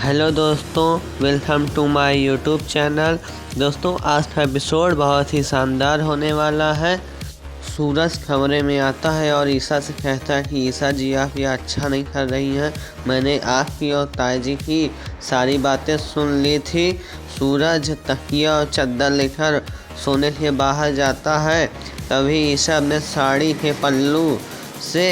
Hello दोस्तों, welcome to my YouTube channel. दोस्तों, आज का एपिसोड बहुत ही शानदार होने वाला है। सूरज कमरे में आता है और ईसा से कहता है कि ईसा जी, आप ये अच्छा नहीं कर रही हैं। मैंने आपकी और ताई की सारी बातें सुन ली थी। सूरज तकिया और चादर लेकर सोने के बाहर जाता है। तभी ईसा अपने साड़ी के पल्लू से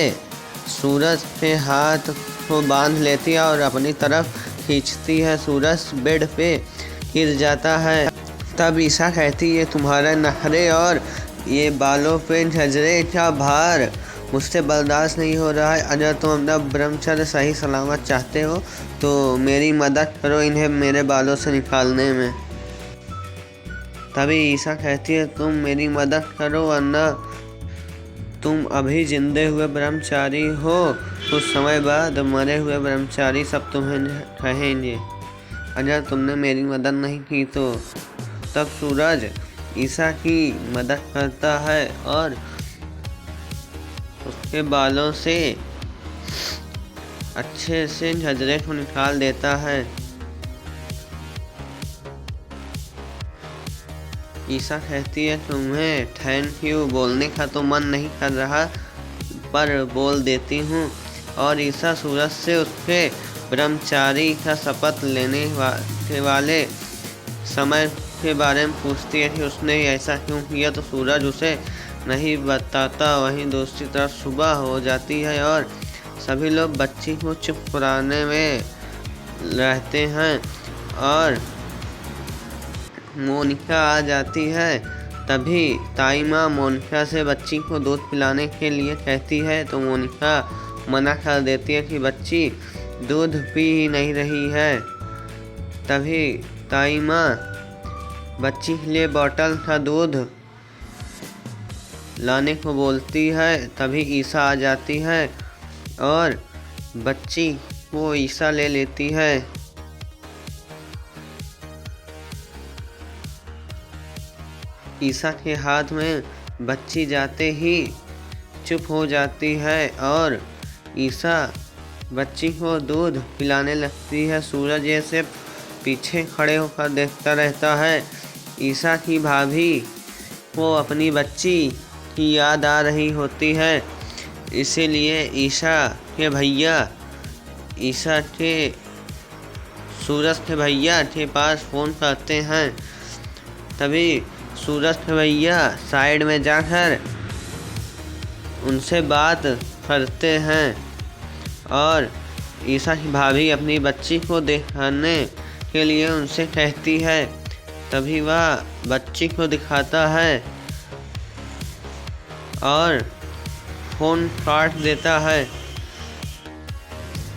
सूरज के हाथ को बांध लेती है और अपनी तरफ खींचती है। सूरज बेड पे गिर जाता है। तब ईसा कहती है, तुम्हारे नखरे और ये बालों पे झजरे का भार मुझसे बर्दाश्त नहीं हो रहा है। अगर तुम अपना ब्रह्मचर्य सही सलामत चाहते हो तो मेरी मदद करो इन्हें मेरे बालों से निकालने में। तभी ईसा कहती है, तुम मेरी मदद करो वरना तुम अभी जिंदे हुए ब्रह्मचारी हो, कुछ समय बाद मरे हुए ब्रह्मचारी सब तुम्हें कहेंगे अगर तुमने मेरी मदद नहीं की तो। तब सूरज ईसा की मदद करता है और उसके बालों से अच्छे से झजरे को निकाल देता है। ईसा कहती है, तुम्हें थैंक यू बोलने का तो मन नहीं कर रहा, पर बोल देती हूँ। और ईसा सूरज से उसके ब्रह्मचारी का शपथ लेने के वाले समय के बारे में पूछती है कि उसने ऐसा क्यों किया। तो सूरज उसे नहीं बताता। वहीं दूसरी तरफ सुबह हो जाती है और सभी लोग बच्ची को चुप कराने में रहते हैं और मोनिका आ जाती है। तभी ताई माँ मोनिका से बच्ची को दूध पिलाने के लिए कहती है तो मोनिका मना कर देती है कि बच्ची दूध पी ही नहीं रही है। तभी ताई माँ बच्ची के लिए बोतल का दूध लाने को बोलती है। तभी ईसा आ जाती है और बच्ची को ईसा ले लेती है। ईसा के हाथ में बच्ची जाते ही चुप हो जाती है और ईसा बच्ची को दूध पिलाने लगती है। सूरज ये सिर्फ पीछे खड़े होकर देखता रहता है। ईसा की भाभी को अपनी बच्ची की याद आ रही होती है, इसीलिए ईसा के सूरज के भैया के पास फ़ोन करते हैं। तभी सूरज के भैया साइड में जाकर उनसे बात करते हैं और ईसा की भाभी अपनी बच्ची को दिखाने के लिए उनसे कहती है। तभी वह बच्ची को दिखाता है और फ़ोन काट देता है।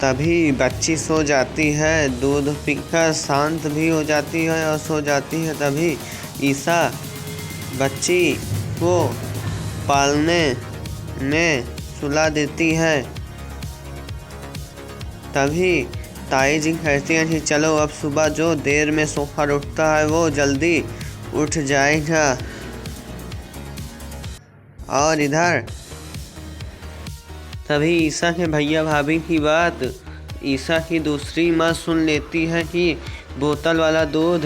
तभी बच्ची सो जाती है, दूध पीकर शांत भी हो जाती है और सो जाती है। तभी ईसा बच्ची को पालने में सुला देती है। तभी ताई जी कहती हैं कि चलो अब सुबह जो देर में सोकर उठता है वो जल्दी उठ जाएगा। और इधर तभी ईसा के भैया भाभी की बात ईसा की दूसरी माँ सुन लेती है कि बोतल वाला दूध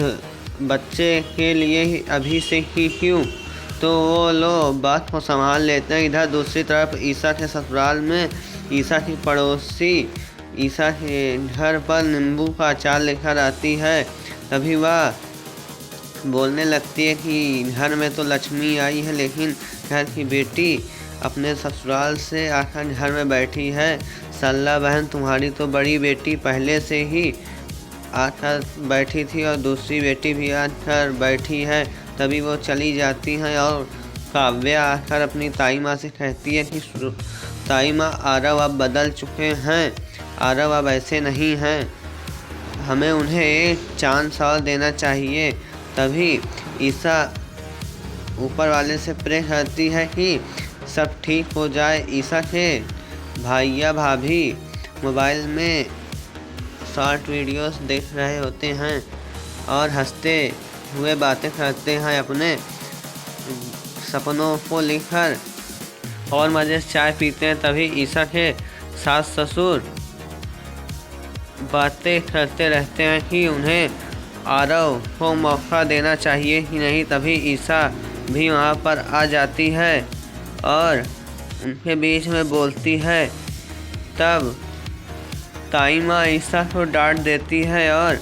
बच्चे के लिए अभी से ही क्यों। तो वो लोग बात को संभाल लेते हैं। इधर दूसरी तरफ ईसा के ससुराल में ईसा की पड़ोसी ईसा के घर पर नींबू का अचार लेकर आती है। तभी वह बोलने लगती है कि घर में तो लक्ष्मी आई है, लेकिन घर की बेटी अपने ससुराल से आकर घर में बैठी है। सल्ला बहन, तुम्हारी तो बड़ी बेटी पहले से ही आकर बैठी थी और दूसरी बेटी भी आकर बैठी है। तभी वो चली जाती हैं और काव्या आकर अपनी ताई माँ से कहती है कि ताई माँ, आरव अब बदल चुके हैं, आरव अब ऐसे नहीं हैं, हमें उन्हें एक चांस और देना चाहिए। तभी ईसा ऊपर वाले से प्रे करती है कि सब ठीक हो जाए। ईसा के भैया भाभी मोबाइल में शॉर्ट वीडियोस देख रहे होते हैं और हंसते हुए बातें करते हैं अपने सपनों को लेकर और मज़े से चाय पीते हैं। तभी ईसा के सास ससुर बातें करते रहते हैं कि उन्हें आरव को मौका देना चाहिए ही नहीं। तभी ईसा भी वहाँ पर आ जाती है और उनके बीच में बोलती है। तब ताई माँ ईसा को डांट देती है और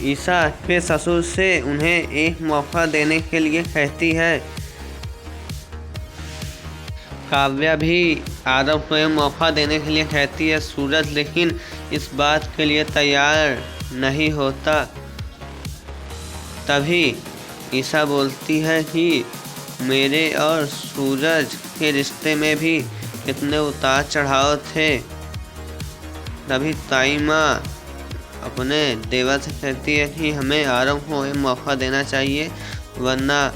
ईसा के ससुर से उन्हें एक मौका देने के लिए कहती है। काव्या भी आरव को एक मौका देने के लिए कहती है। सूरज लेकिन इस बात के लिए तैयार नहीं होता। तभी ईसा बोलती है कि मेरे और सूरज के रिश्ते में भी कितने उतार चढ़ाव थे। तभी ताई माँ अपने देवर से कहती है कि हमें आरव को एक मौका देना चाहिए, वरना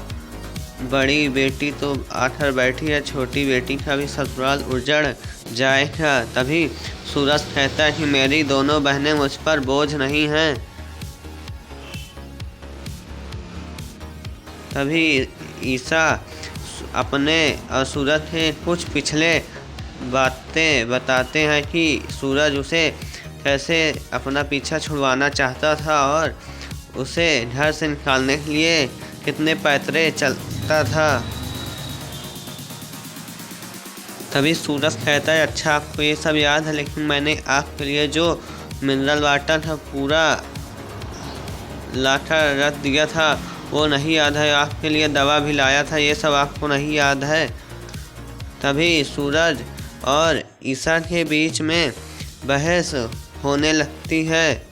बड़ी बेटी तो आकर बैठी है, छोटी बेटी का भी ससुराल उजड़ जाएगा। तभी सूरज कहता है कि मेरी दोनों बहनें मुझ पर बोझ नहीं हैं। तभी ईसा अपने और सूरज के कुछ पिछले बातें बताते हैं कि सूरज उसे कैसे अपना पीछा छुड़वाना चाहता था और उसे घर से निकालने के लिए कितने पैतरे चलता था। तभी सूरज कहता है, अच्छा आपको ये सब याद है, लेकिन मैंने आपके लिए जो मिनरल वाटर था पूरा लाकर रख दिया था वो नहीं याद है। आपके लिए दवा भी लाया था, ये सब आपको नहीं याद है। तभी सूरज और ईसा के बीच में बहस होने लगती है।